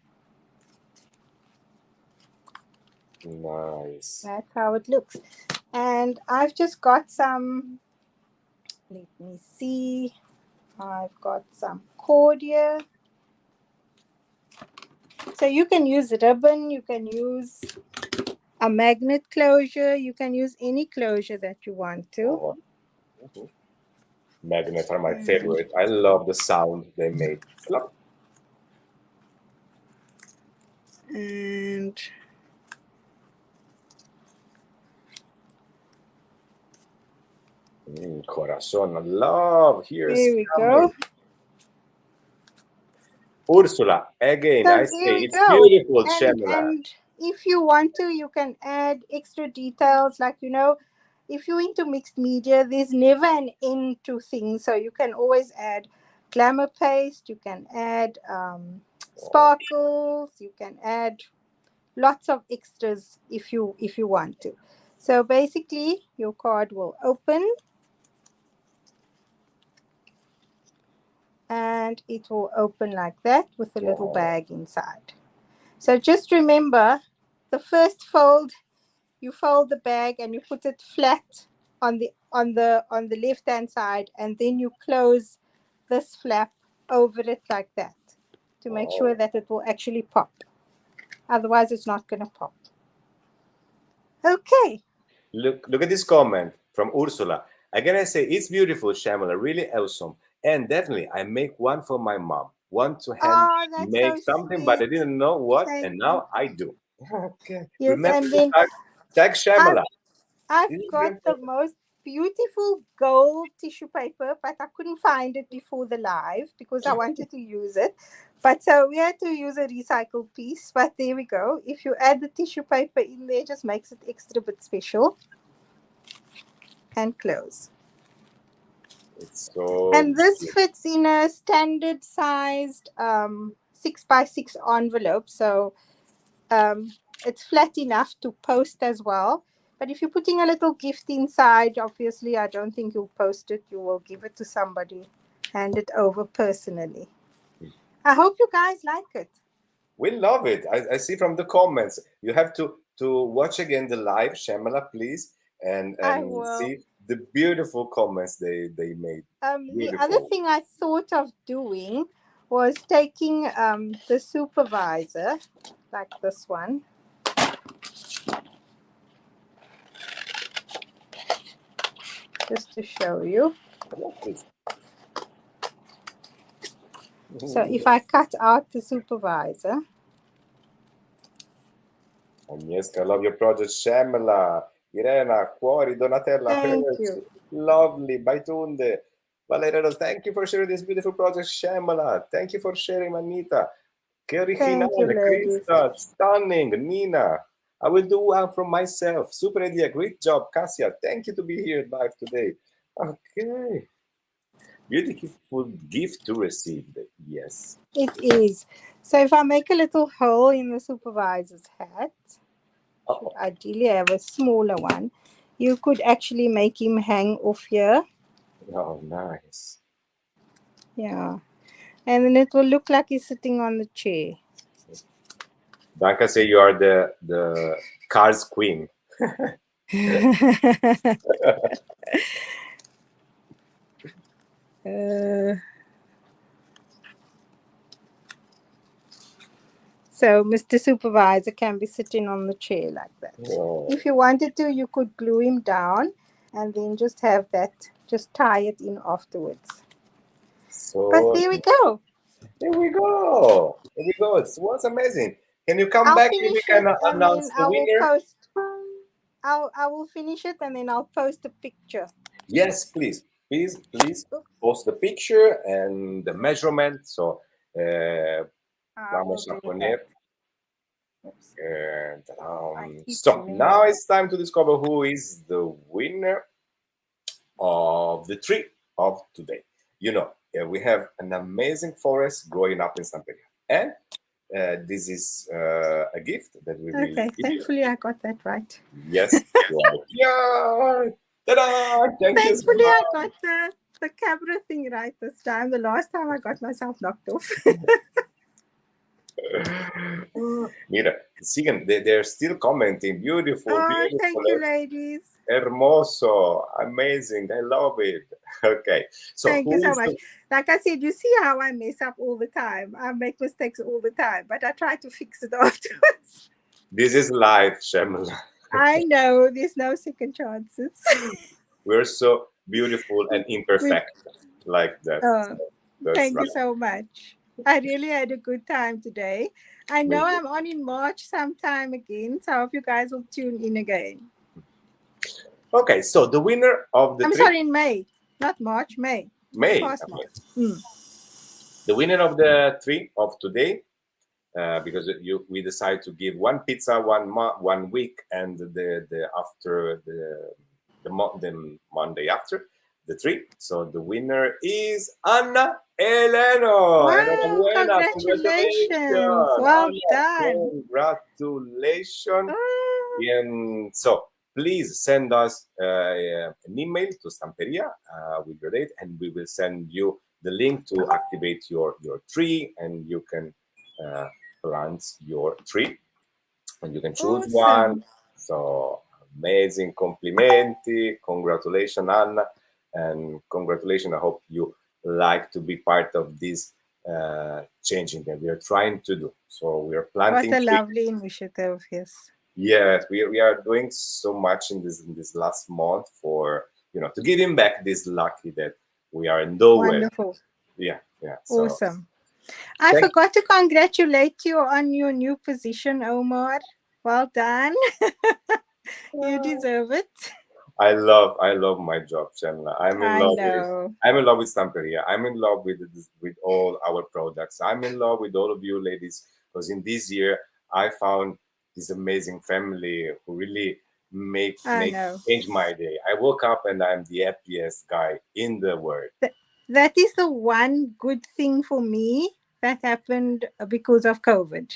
Nice. That's how it looks. And I've just got some, let me see, I've got some cord here. So you can use ribbon, you can use a magnet closure, you can use any closure that you want to. Oh. Magnets are my favorite. I love the sound they make. Plop. And Corazon, I love. Here's there we coming. go. Ursula, again, So I there say we it's go. beautiful, Shamla. And if you want to, you can add extra details. Like, if you're into mixed media, there's never an end to things. So you can always add glamour paste. You can add sparkles. You can add lots of extras if you want to. So basically, your card will open. And it will open like that with a little bag inside. So just remember, the first fold, you fold the bag and you put it flat on the left hand side, and then you close this flap over it like that to make sure that it will actually pop. Otherwise, it's not going to pop. Okay. Look at this comment from Ursula. Again, I say it's beautiful, Shamela, really awesome. And definitely, I make one for my mom. Want to make so something, sweet. but I didn't know what, Thank and now I do. Okay. Yes, Remember and then tag Shamela. I've got the most beautiful gold tissue paper, but I couldn't find it before the live because I wanted to use it. But so we had to use a recycled piece. But there we go. If you add the tissue paper in there, it just makes it extra bit special. And close. And this fits in a standard sized 6x6 envelope. So it's flat enough to post as well. But if you're putting a little gift inside, obviously, I don't think you'll post it. You will give it to somebody, hand it over personally. I hope you guys like it. We love it. I see from the comments. You have to watch again the live, Shamela, please, and see the beautiful comments they made. The other thing I thought of doing was taking the supervisor, like this one, just to show you. So if I cut out the supervisor. Agnieszka, I love your project, Shamela. Irena, Cuori, Donatella, Thank you. Lovely, Baitunde. Valeriano, thank you for sharing this beautiful project, Shamela. Thank you for sharing, Manita. Che originale, Krista, stunning, Nina. I will do one from myself. Super idea, great job, Cassia. Thank you to be here live today. Okay. Beautiful gift to receive. Yes. It is. So if I make a little hole in the supervisor's hat, should ideally have a smaller one, you could actually make him hang off here. Oh, nice. Yeah. And then it will look like he's sitting on the chair. Danka say you are the car's queen. So Mr. Supervisor can be sitting on the chair like that. Oh. If you wanted to, you could glue him down and then just have that, just tie it in afterwards. But there we go. There we go. There we go. It was amazing. Can you come back and we can announce the winner? I will finish it and then I'll post a picture. Yes, please. Please post the picture and the measurement. So vamos a poner. So now it's time to discover who is the winner of the tree of today. You know, we have an amazing forest growing up in Stamperia. And this is a gift that we will give you. Thankfully I got that right. Yes. Yeah. Ta-da! Thankfully I got the camera thing right this time. The last time I got myself knocked off. Mira, siguen, they're still commenting. Beautiful, beautiful. Thank you, ladies. Hermoso, amazing. I love it. Okay, so thank you so much. Like I said, you see how I mess up all the time. I make mistakes all the time, but I try to fix it afterwards. This is life, Shamela. I know there's no second chances. We're so beautiful and imperfect like that. Thank you so much. I really had a good time today. I know I'm on in March sometime again, so I hope you guys will tune in again. Okay, so the winner of the sorry, in May, not March, May. May. March. The winner of the tree of today because we decide to give one pizza 1 week, and the after the Monday after the 3. So the winner is Anna Eleno. Wow, Enhorabuena. congratulations. Congratulations. Well Anna, done. congratulations. Ah, And so please send us an email to Stamperia with your date, and we will send you the link to activate your tree, and you can plant your tree, and you can choose one. awesome. So amazing, complimenti, congratulations, Anna, and congratulations. I hope you like to be part of this changing that we are trying to do. So we are What planting a trees. lovely initiative, yes. Yes, we are doing so much in this last month for to give him back this lucky that we are in nowhere. Wonderful. Yeah. So Awesome. I thank forgot to congratulate you on your new position, Omar. Well done. You deserve it. I love my job, Shamela. I'm in I love with it. know. I'm in love with Stamperia. I'm in love with all our products. I'm in love with all of you ladies, because in this year I found this amazing family who really make I know. change my day. I woke up and I'm the happiest guy in the world. That is the one good thing for me that happened because of COVID.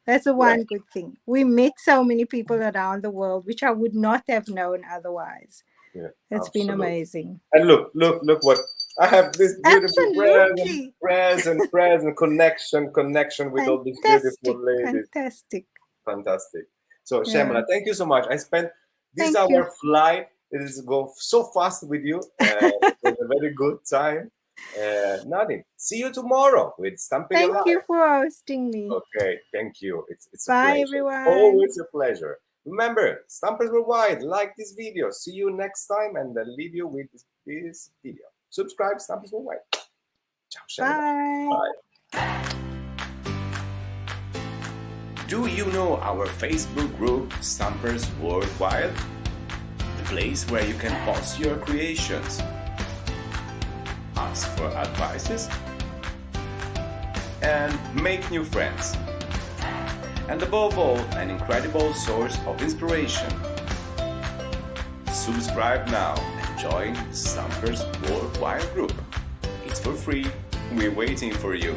That's the Yeah, one good thing. We met so many people around the world, which I would not have known otherwise. yeah, It's been absolutely. amazing. And look what I have, this beautiful Absolutely. present connection with all these beautiful Fantastic. ladies. Fantastic. Fantastic. So Yeah. Shamela, thank you so much. I spent this Thank you. hour flight. It is go so fast with you. It was a very good time. Nothing. See you tomorrow with Stamperia Thank Live. you for hosting me. Okay, thank you. It's a Bye, pleasure. everyone. Always a pleasure. Remember, Stampers Worldwide, like this video. See you next time, and then leave you with this video. Subscribe, Stampers Worldwide. Ciao, Shamela. Bye. Bye. Do you know our Facebook group, Stampers Worldwide? The place where you can post your creations, ask for advices, and make new friends. And above all, an incredible source of inspiration. Subscribe now and join Stampers Worldwide group. It's for free. We're waiting for you.